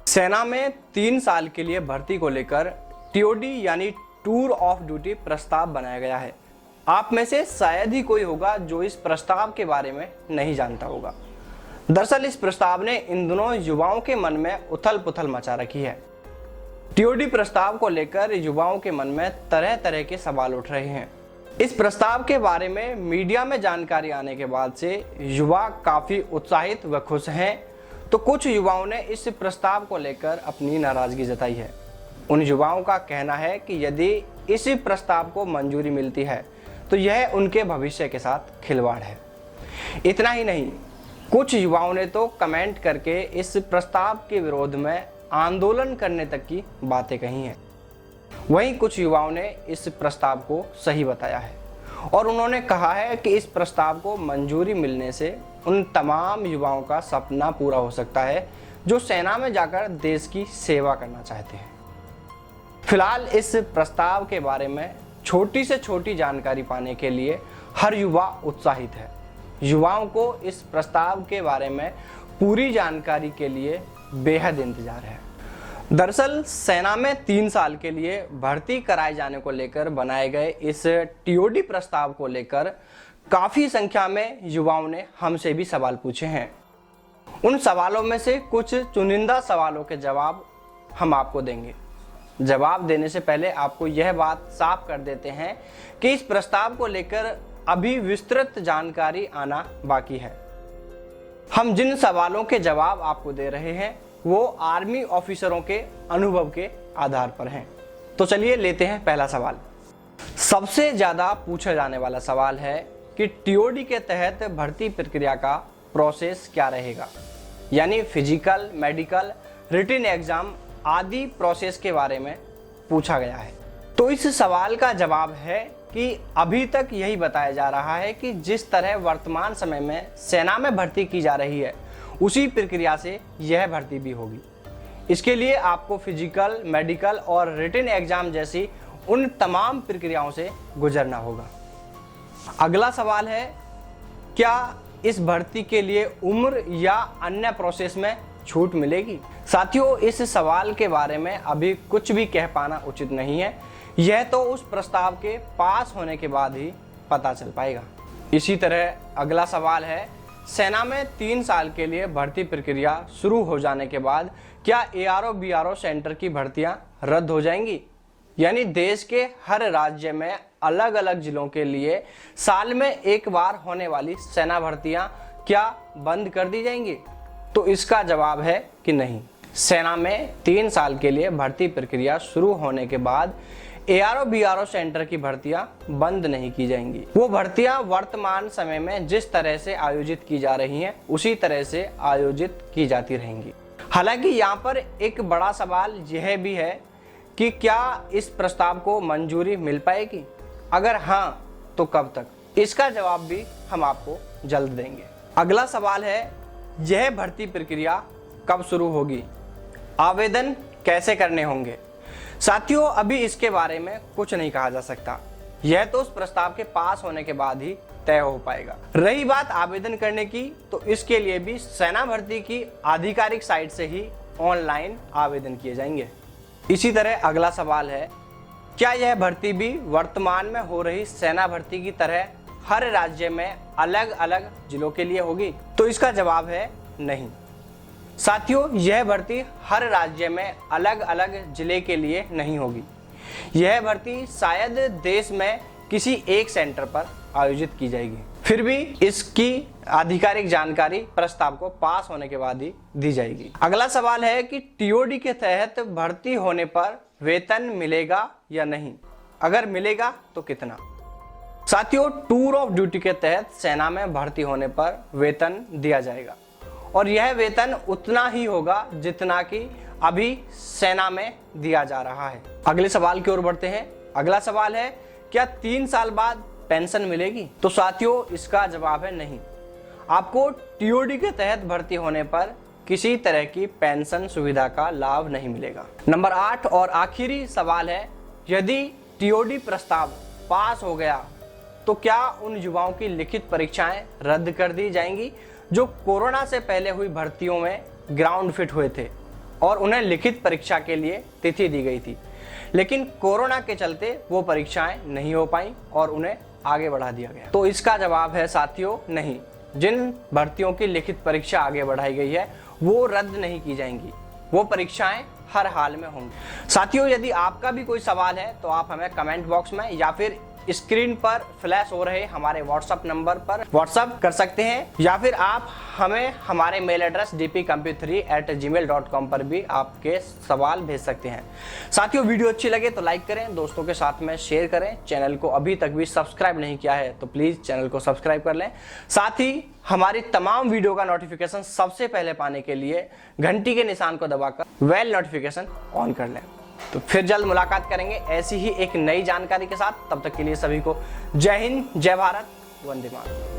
सेना में 3 साल के लिए भर्ती को लेकर टीओडी यानी टूर ऑफ ड्यूटी प्रस्ताव बनाया गया है। आप में से शायद ही कोई होगा जो इस प्रस्ताव के बारे में नहीं जानता होगा। दरअसल इस प्रस्ताव ने इन दिनों युवाओं के मन में उथल पुथल मचा रखी है। टीओडी प्रस्ताव को लेकर युवाओं के मन में तरह तरह के सवाल उठ रहे हैं। इस प्रस्ताव के बारे में मीडिया में जानकारी आने के बाद से युवा काफी उत्साहित व खुश हैं, तो कुछ युवाओं ने इस प्रस्ताव को लेकर अपनी नाराजगी जताई है। उन युवाओं का कहना है कि यदि इस प्रस्ताव को मंजूरी मिलती है तो यह उनके भविष्य के साथ खिलवाड़ है। इतना ही नहीं, कुछ युवाओं ने तो कमेंट करके इस प्रस्ताव के विरोध में आंदोलन करने तक की बातें कही हैं। वहीं कुछ युवाओं ने इस प्रस्ताव को सही बताया है और उन्होंने कहा है कि इस प्रस्ताव को मंजूरी मिलने से उन तमाम युवाओं का सपना पूरा हो सकता है जो सेना में जाकर देश की सेवा करना चाहते हैं। फिलहाल इस प्रस्ताव के बारे में छोटी से छोटी जानकारी पाने के लिए हर युवा उत्साहित है। युवाओं को इस प्रस्ताव के बारे में पूरी जानकारी के लिए बेहद इंतजार है। दरअसल सेना में 3 साल के लिए भर्ती कराए जाने को लेकर बनाए गए इस टीओडी प्रस्ताव को लेकर काफी संख्या में युवाओं ने हमसे भी सवाल पूछे हैं। उन सवालों में से कुछ चुनिंदा सवालों के जवाब हम आपको देंगे। जवाब देने से पहले आपको यह बात साफ कर देते हैं कि इस प्रस्ताव को लेकर अभी विस्तृत जानकारी आना बाकी है। हम जिन सवालों के जवाब आपको दे रहे हैं वो आर्मी ऑफिसरों के अनुभव के आधार पर हैं। तो चलिए लेते हैं पहला सवाल। सबसे ज्यादा पूछा जाने वाला सवाल है कि टीओडी के तहत भर्ती प्रक्रिया का प्रोसेस क्या रहेगा, यानी फिजिकल, मेडिकल, रिटन एग्जाम आदि प्रोसेस के बारे में पूछा गया है। तो इस सवाल का जवाब है कि अभी तक यही बताया जा रहा है कि जिस तरह वर्तमान समय में सेना में भर्ती की जा रही है उसी प्रक्रिया से यह भर्ती भी होगी। इसके लिए आपको फिजिकल, मेडिकल और रिटन एग्जाम जैसी उन तमाम प्रक्रियाओं से गुजरना होगा। अगला सवाल है, क्या इस भर्ती के लिए उम्र या अन्य प्रोसेस में छूट मिलेगी? साथियों, इस सवाल के बारे में अभी कुछ भी कह पाना उचित नहीं है। यह तो उस प्रस्ताव के पास होने के बाद ही पता चल पाएगा। इसी तरह अगला सवाल है, सेना में 3 साल के लिए भर्ती प्रक्रिया शुरू हो जाने के बाद क्या एआरओ बीआरओ सेंटर की भर्तियां रद्द हो जाएंगी, यानी देश के हर राज्य में अलग अलग जिलों के लिए साल में एक बार होने वाली सेना भर्तियां क्या बंद कर दी जाएंगी? तो इसका जवाब है कि नहीं। सेना में 3 साल के लिए भर्ती प्रक्रिया शुरू होने के बाद एआरओ बीआरओ सेंटर की भर्तियां बंद नहीं की जाएंगी। वो भर्तियां वर्तमान समय में जिस तरह से आयोजित की जा रही हैं उसी तरह से आयोजित की जाती रहेंगी। हालांकि यहाँ पर एक बड़ा सवाल यह भी है कि क्या इस प्रस्ताव को मंजूरी मिल पाएगी? अगर हाँ तो कब तक? इसका जवाब भी हम आपको जल्द देंगे। अगला सवाल है, यह भर्ती प्रक्रिया कब शुरू होगी? आवेदन कैसे करने होंगे? साथियों, अभी इसके बारे में कुछ नहीं कहा जा सकता। यह तो उस प्रस्ताव के पास होने के बाद ही तय हो पाएगा। रही बात आवेदन करने की, तो इसके लिए भी सेना भर्ती की आधिकारिक साइट से ही ऑनलाइन आवेदन किए जाएंगे। इसी तरह अगला सवाल है, क्या यह भर्ती भी वर्तमान में हो रही सेना भर्ती की तरह हर राज्य में अलग अलग जिलों के लिए होगी? तो इसका जवाब है नहीं। साथियों, यह भर्ती हर राज्य में अलग अलग जिले के लिए नहीं होगी। यह भर्ती शायद देश में किसी एक सेंटर पर आयोजित की जाएगी। फिर भी इसकी आधिकारिक जानकारी प्रस्ताव को पास होने के बाद ही दी जाएगी। अगला सवाल है कि टीओडी के तहत भर्ती होने पर वेतन मिलेगा या नहीं? अगर मिलेगा तो कितना? साथियों, टूर ऑफ ड्यूटी के तहत सेना में भर्ती होने पर वेतन दिया जाएगा और यह वेतन उतना ही होगा जितना कि अभी सेना में दिया जा रहा है। अगले सवाल की ओर बढ़ते हैं। अगला सवाल है, क्या 3 साल बाद पेंशन मिलेगी? तो साथियों, इसका जवाब है नहीं। आपको टीओडी के तहत भर्ती होने पर किसी तरह की पेंशन सुविधा का लाभ नहीं मिलेगा। नंबर 8 और आखिरी सवाल है, यदि टीओडी प्रस्ताव पास हो गया तो क्या उन युवाओं की लिखित परीक्षाएं रद्द कर दी जाएंगी जो कोरोना से पहले हुई भर्तियों में ग्राउंड फिट हुए थे? और उन्हें लिखित परीक्षा के लिए तिथि दी गई थी, लेकिन कोरोना के चलते वो परीक्षाएं नहीं हो पाई और उन्हें आगे बढ़ा दिया गया। तो इसका जवाब है साथियों, नहीं। जिन भर्तियों की लिखित परीक्षा आगे बढ़ाई गई है वो रद्द नहीं की जाएंगी, वो परीक्षाएं हर हाल में होंगी। साथियों, यदि आपका भी कोई सवाल है तो आप हमें कमेंट बॉक्स में या फिर स्क्रीन पर फ्लैश हो रहे हमारे व्हाट्सएप नंबर पर व्हाट्सएप कर सकते हैं, या फिर आप हमें हमारे मेल एड्रेस dpcomp3@gmail.com पर भी आपके सवाल भेज सकते हैं। साथियों, वीडियो अच्छी लगे तो लाइक करें, दोस्तों के साथ में शेयर करें। चैनल को अभी तक भी सब्सक्राइब नहीं किया है तो प्लीज़ चैनल को सब्सक्राइब कर लें। साथ ही हमारी तमाम वीडियो का नोटिफिकेशन सबसे पहले पाने के लिए घंटी के निशान को दबाकर वेल नोटिफिकेशन ऑन कर लें। तो फिर जल्द मुलाकात करेंगे ऐसी ही एक नई जानकारी के साथ। तब तक के लिए सभी को जय हिंद, जय भारत, वंदे मातरम।